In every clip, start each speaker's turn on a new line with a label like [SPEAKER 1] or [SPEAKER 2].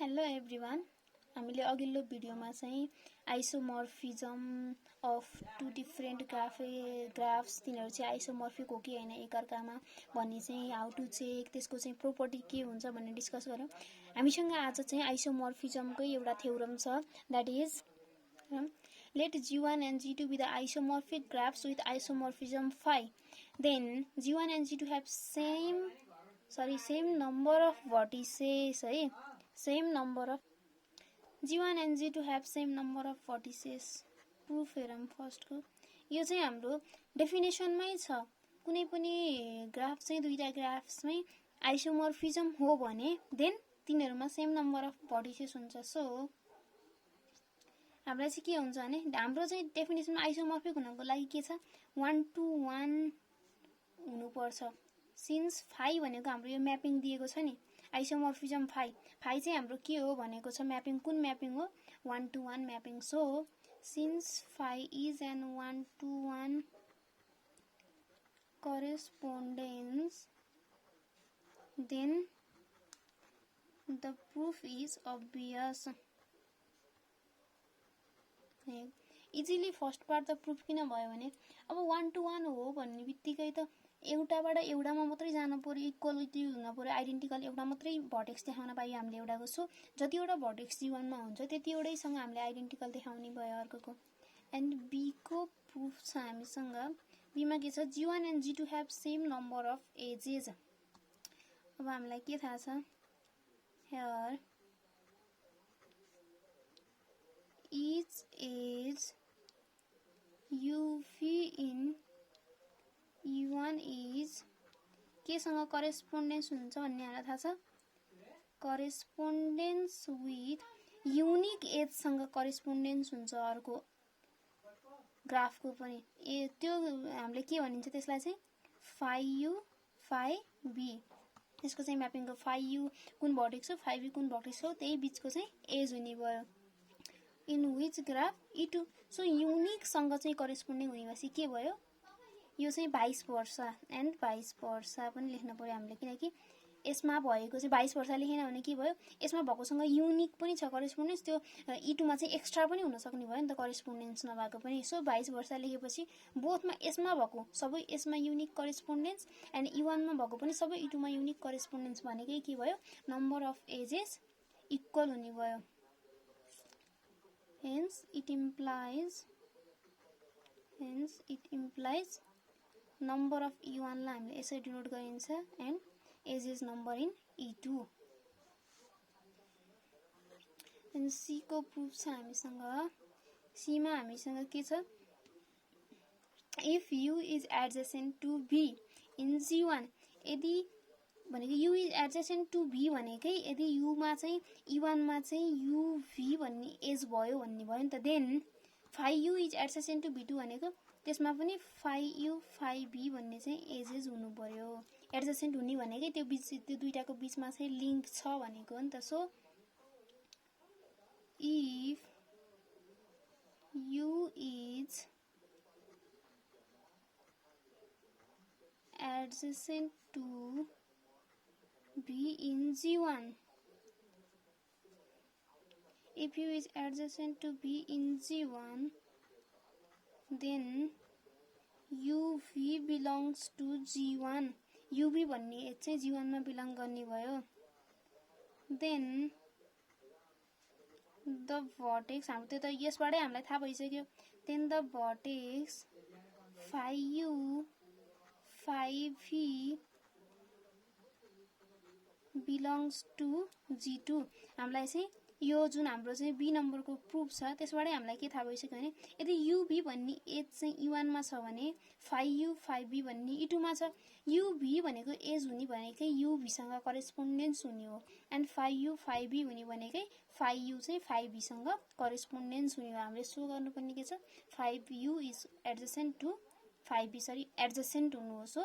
[SPEAKER 1] Hello everyone, हामीले अघिल्लो भिडियोमा चाहिँ आइसोमर्फिजम अफ टु डिफरेन्ट ग्राफ्स तिनीहरू चाहिँ आइसोमर्फिक हो कि हैन एकअर्कामा भन्ने चाहिँ हाउ टु चेक त्यसको चाहिँ प्रोपर्टी के हुन्छ भन्ने डिस्कस गरौँ। हामीसँग आज चाहिँ आइसोमर्फिजमकै एउटा थ्योरम छ, that is let G1 and G2 be the isomorphic graphs with isomorphism phi. Then G1 and G2 have same number of vertices, है? Same number of G1 and G2 have same number of vertices. Proof हेरौँ first को। यो चाहिँ हाम्रो डेफिनेसनमै छ। कुनै पनि graph चाहिँ दुईटा ग्राफ्समै आइसोमर्फिजम हो भने देन तिनीहरुमा सेम नम्बर अफ भर्टिसेस हुन्छ। सो हामीलाई चाहिँ के हुन्छ भने हाम्रो चाहिँ डेफिनेसनमा आइसोमर्फिक हुनको लागि के छ 1 to 1 हुनुपर्छ। सिन्स फाइ भनेको हाम्रो यो म्यापिङ दिएको छ नि आइसोमर्फिजम फाइ चाहिँ हाम्रो के हो भनेको छ म्यापिङ। कुन म्यापिङ हो 1 to 1 mapping. So since phi is an 1 to 1 correspondence then the proof is obvious। Easily first part त प्रुफ किन भयो भने अब 1 to 1 हो भन्ने बित्तिकै त एउटाबाट एउटामा मात्रै जानु पर्यो, इक्वालिटी हुन पर्यो, आइडेन्टिकल एउटा मात्रै भर्टेक्स देखाउन पाइयो हामीले एउटाको। सो जतिवटा भर्टेक्स जीवनमा हुन्छ त्यतिवटैसँग हामीले आइडेन्टिकल देखाउने भयो अर्कोको। एन्ड बी को प्रुफ छ हामीसँग। बीमा के छ G1 and G2 have same number of edges। अब हामीलाई के थाहा छ here each edge UV in E1 is केसँग करेस्पोन्डेन्स हुन्छ भन्ने हामीलाई थाहा छ। करेस्पोन्डेन्स विथ युनिक एज सँग करेस्पोन्डेन्स हुन्छ अर्को ग्राफको पनि। त्यो हामीले के भनिन्छ त्यसलाई चाहिँ फाइ यु फाइ बी। त्यसको चाहिँ म्यापिङको फाइ यु कुन भर्टेक्स हो फाइ बी कुन भर्टेक्स हो त्यही बीचको चाहिँ एज हुने भयो। In which graph E2। So unique सँग चाहिँ करेस्पोन्डिङ हुने भएपछि के भयो यो चाहिँ 22 वर्ष एन्ड 22 वर्ष पनि लेख्न पर्यो हामीले, किनकि यसमा भएको चाहिँ 22 वर्ष लेखेन भने के भयो यसमा भएकोसँग युनिक पनि छ करेस्पोन्डेन्स, त्यो E2 मा चाहिँ एक्स्ट्रा पनि हुन सक्ने भयो नि त करेस्पोन्डेन्स नभएको पनि। सो 22 वर्ष लेखेपछि बोथमा यसमा भएको सबै यसमा युनिक करेस्पोन्डेन्स एन्ड E1 मा भएको पनि सबै E2 मा युनिक करेस्पोन्डेन्स भनेकै के भयो नम्बर अफ एजेस इक्वल हुने भयो। hence it implies number of E1 लाई हामीले यसरी डिनोट गरिन्छ and edges number in E2। And C को प्रुफ छ हामीसँग। सी मा हामीसँग के छ if U is adjacent to V in G1 यदि भनेको U is adjacent to V भनेकै यदि U मा चाहिँ E1 मा चाहिँ UV भन्ने एज भयो भन्ने भयो नि त। Then phi U is adjacent to V2 भनेको त्यसमा पनि फाइ U फाइ B भन्ने चाहिँ एजेस हुनु पर्यो। एडजसेन्ट हुने भनेकै त्यो बीच त्यो दुईटाको बीचमा चाहिँ लिंक छ भनेको हो नि त। So if U is adjacent to V in G1 if U is adjacent to V in G1 then UV belongs to G1। UV भन्ने एज चाहिँ G1 मा बिलोङ गर्ने भयो। देन द भर्टेक्स हाम्रो त्यो त यसबाटै हामीलाई थाहा भइसक्यो। Then the vertex phi U phi V belongs to G2। हामीलाई चाहिँ यो जुन हाम्रो चाहिँ बी नम्बरको प्रुफ छ त्यसबाटै हामीलाई के थाहा भइसक्यो भने यदि UV भन्ने एज चाहिँ E1 मा छ भने फाइ U फाइ B भन्ने E2 मा छ। UV भनेको एज हुने भनेकै UV सँग करेस्पोन्डेन्स हुने हो and phi U phi B हुने भनेकै फाइ U चाहिँ फाइ B सँग करेस्पोन्डेन्स हुने हो। हामीले सो गर्नुपर्ने के छ phi U is adjacent to phi B सरी एडजसेन्ट हुनु हो। So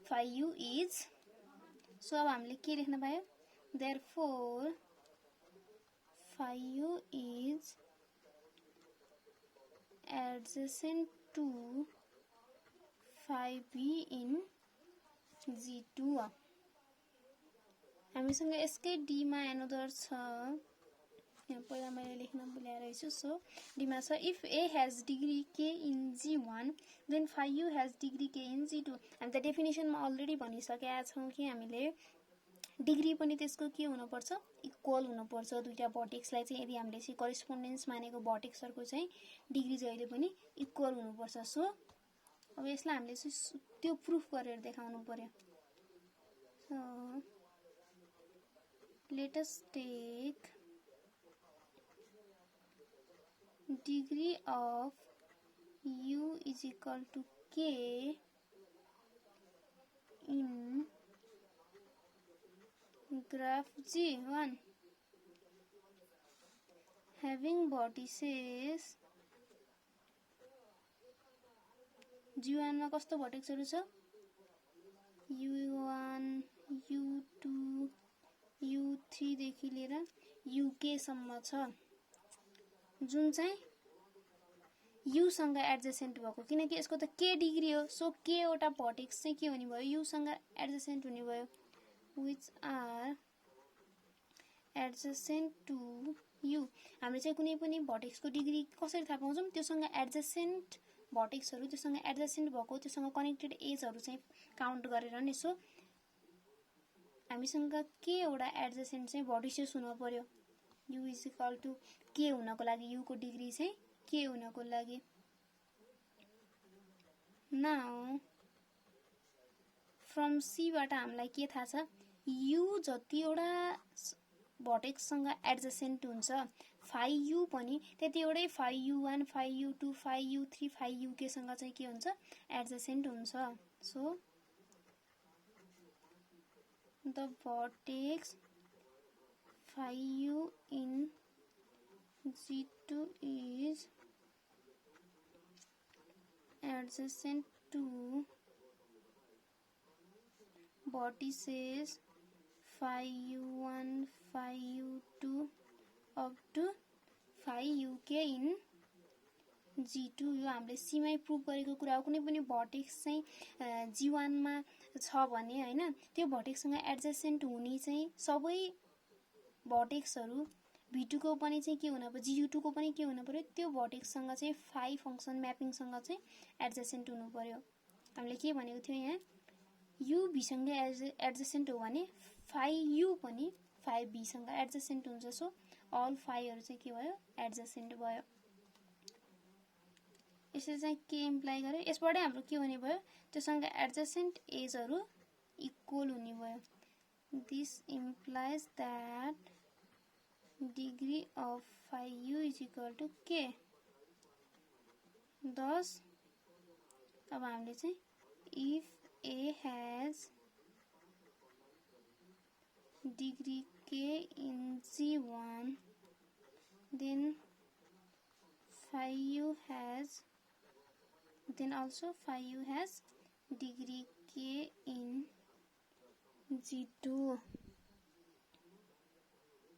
[SPEAKER 1] phi U is so अब हामीले के लेख्न पायो therefore phi U is adjacent to phi B in G2। हामीसँग यसकै डीमा एनोदर छ, यहाँ पहिला मैले लेख्न भुलिरहेछु। सो डीमा छ if A has degree K in G1 then phi U has degree K in G2। हामी त डेफिनेसनमा अलरेडी भनिसकेका छौँ कि हामीले डिग्री पनि त्यसको के हुनुपर्छ, इक्वल हुनुपर्छ। दुईटा भर्टेक्सलाई चाहिँ यदि हामीले चाहिँ करेस्पोन्डेन्स मानेको भर्टेक्सहरूको चाहिँ डिग्री जहिले पनि इक्वल हुनुपर्छ। सो अब यसलाई हामीले चाहिँ त्यो प्रुफ गरेर देखाउनु पर्यो। So let us take degree of U is equal to K in graph G1 having vertices G1 मा कस्तो भर्टेक्सहरु छ, U1 U2 U3 देखि लिएर UK सम्म छ, जुन चाहिँ U सँग एडजेसेन्ट भएको, किनकि यसको त K डिग्री हो। सो K वटा भर्टेक्स चाहिँ के हुने भयो, U सँग एडजेसेन्ट हुने भयो, which are adjacent to U। हामीले चाहिँ कुनै पनि भर्टेक्सको डिग्री कसरी थाहा पाउँछौँ, त्योसँग एडजेसेन्ट भर्टेक्सहरु, त्योसँग एडजेसेन्ट भएको, त्योसँग कनेक्टेड एजहरु चाहिँ काउन्ट गरेर नि। सो हामीसँग K वटा एडजेसेन्ट चाहिँ भर्टिसेस हुन पर्यो। U is equal to K हुनको लागि, U को डिग्री चाहिँ K हुनको लागि। नाउ फ्रम C बाट हामीलाई के थाहा छ, U जतिवटा भर्टेक्ससँग एडजेसेन्ट हुन्छ, फाइ U पनि त्यतिवटै फाइ U1 फाइ U2 फाइ U3 फाइ UK सँग चाहिँ के हुन्छ, एडजेसेन्ट हुन्छ। So the vertex phi U in G2 is adjacent to vertices phi U1 phi U2 up to phi UK in G2। यो हामीले C मै प्रुभ गरेको कुरा हो। कुनै पनि भर्टेक्स चाहिँ G1 मा छ भने हैन, त्यो भर्टेक्ससँग एडजेसेन्ट हुने चाहिँ सबै भर्टेक्सहरु V2 को पनि चाहिँ के हुन पर्यो, G2 को पनि के हुन पर्यो, त्यो भर्टेक्ससँग चाहिँ फाइ फंक्सन म्यापिङसँग चाहिँ एडजेसेन्ट हुनु पर्यो। हामीले के भनेको थियो यहाँ, U V सँग एडजेसेन्ट हो भने फाइ U पनि फाइ B सँग एडजेसेन्ट हुन्छ। सो अल फाइहरु चाहिँ के भयो, एडजेसेन्ट भयो। यसले चाहिँ के इम्प्लाई गर्यो, यसबाटै हाम्रो के हुने भयो, त्योसँग एडजेसेन्ट एजहरु इक्वल हुने भयो। This implies that degree of phi U is equal to K। Thus अब हामीले चाहिँ if A has degree K in G1 then phi U has, then also phi U has degree K in G2।